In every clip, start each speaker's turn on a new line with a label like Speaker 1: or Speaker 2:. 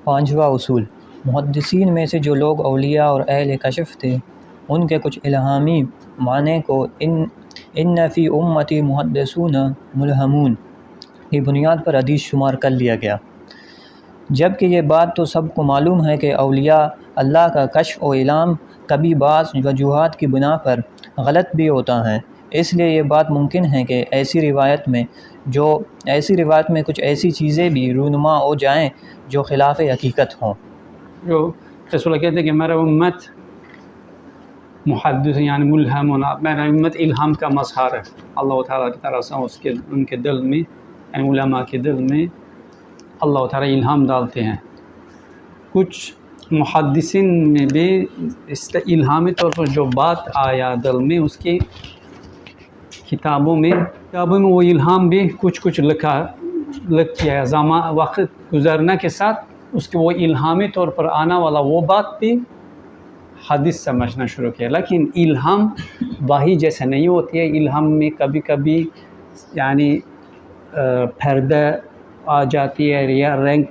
Speaker 1: पाँचवा उसूल। मुहद्दिसीन में से जो लोग औलिया और अहले कशफ थे, उनके कुछ इल्हामी माने को इन्न फ़ी उम्मती मुहद्दिसून मुल्हमून की बुनियाद पर हदीस शुमार कर लिया गया। जबकि ये बात तो सबको मालूम है कि औलिया अल्लाह का कश्फ और इल्हाम कभी बाज़ वजूहात की बिना पर गलत भी होता है। इसलिए ये बात मुमकिन है कि ऐसी रिवायत में कुछ ऐसी चीज़ें भी रूनुमा हो जाएं जो खिलाफ हकीकत हों।
Speaker 2: जो रसूल कहते हैं कि मेरा उम्मत मुहद्दिस यानी मुल्हम, मेरा उम्मत इल्हाम का मज़हर है। अल्लाह ताला की तरफ से उनके दिल में, यानी उलमा के दिल में अल्लाह ताला इल्हाम डालते हैं। कुछ मुहद्दिसीन में भी इस इल्हामी तौर पर जो बात आया दिल में, उसकी किताबों में वो इल्हाम भी कुछ लिख किया है। वक्त गुजरने के साथ उसके वो इल्हामी तौर पर आना वाला वो बात भी हदीस समझना शुरू किया। लेकिन इल्हाम वही जैसे नहीं होती है। इल्हाम में कभी कभी यानी पर्दा आ जाती है या रंग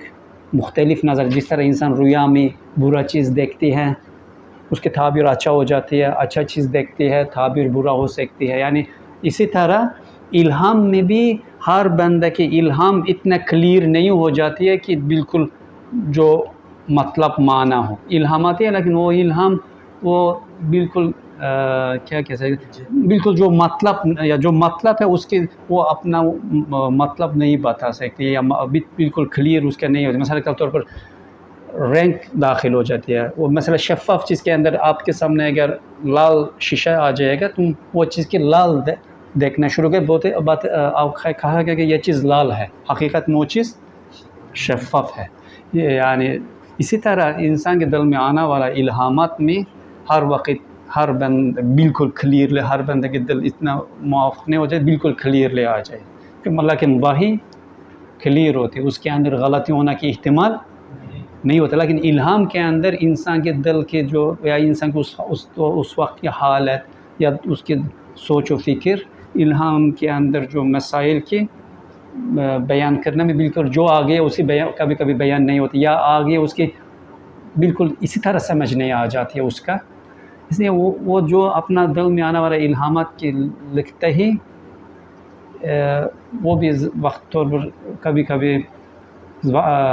Speaker 2: मुख्तलिफ नज़र, जिस तरह इंसान रुया में बुरा चीज़ देखती है उसकी ताबीर अच्छा हो जाती है, अच्छा चीज़ देखती है ताबीर बुरा हो सकती है। यानी इसी तरह इल्हाम में भी हर बंदे की इल्हाम इतना क्लियर नहीं हो जाती है कि बिल्कुल जो मतलब माना हो। इल्हाम आती है लेकिन वो इल्हाम वो बिल्कुल क्या कह सकते, बिल्कुल जो मतलब है उसके वो अपना मतलब नहीं बता सकती या बिल्कुल क्लियर उसका नहीं होती। मिसाल के तौर पर रैंक दाखिल हो जाती है। वो मसला शफ़ाफ़ चीज़ के अंदर आपके सामने अगर लाल शीशा आ जाएगा, तुम वो चीज़ की लाल देखना शुरू कर बोलते बात आप कहा गया कि यह चीज़ लाल है, हकीकत में वो चीज़ शफ़ाफ़ है। ये यानी इसी तरह इंसान के दिल में आने वाला इल्हामात में हर वक्त हर बंद बिल्कुल क्लियरली, हर बंदे के दिल इतना मुआफ़ नहीं हो जाए बिल्कुल क्लियरली आ जाए कि लेकिन वही क्लियर होती है, उसके अंदर गलती होना की इहतिमाल नहीं होता। लेकिन इल्हाम के अंदर इंसान के दिल के जो या इंसान को उस वक्त की हालत या उसके सोच व फ़िक्र, इल्हाम के अंदर जो मसाइल के बयान करने में बिल्कुल जो आगे उसी बयान कभी कभी बयान नहीं होती या आगे उसके बिल्कुल इसी तरह समझ नहीं आ जाती है उसका। इसलिए वो जो अपना दिल में आने वाला इल्हामात के लिखते ही वो भी वक्त तौर पर कभी कभी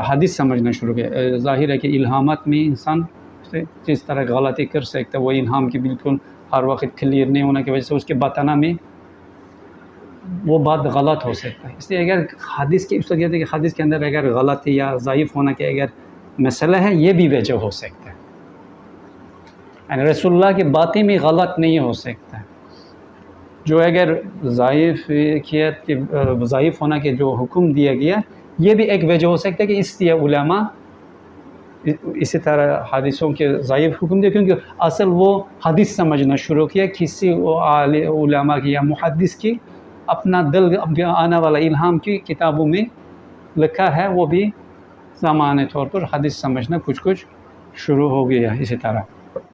Speaker 2: हदीस समझना शुरू किया। ज़ाहिर है कि इल्हामात में इंसान जिस तरह गलती कर सकता है, वो इल्हाम की बिल्कुल हर वक्त क्लियर नहीं होने की वजह से उसके बताना में वो बात गलत हो सकता है। इसलिए अगर हदीस की कहते हैं कि हदीस के अंदर अगर गलती या ज़ाइफ़ होना के अगर मसला है, ये भी वजह हो सकता है। यानी रसूलुल्लाह की बातें में गलत नहीं हो सकता। जो अगर ज़ाइफ़ होना के जो हुक्म दिया गया, ये भी एक वजह हो सकता है कि इसलिए उलमा इसी तरह हदीसों के ज़ाइफ़ हुक्म दिया, क्योंकि असल वो हदीस समझना शुरू किया किसी उलमा की या मुहद्दिस की अपना दिल आने वाला इल्हाम की किताबों में लिखा है, वो भी सामान्य तौर पर हदीस समझना कुछ शुरू हो गया इसी तरह।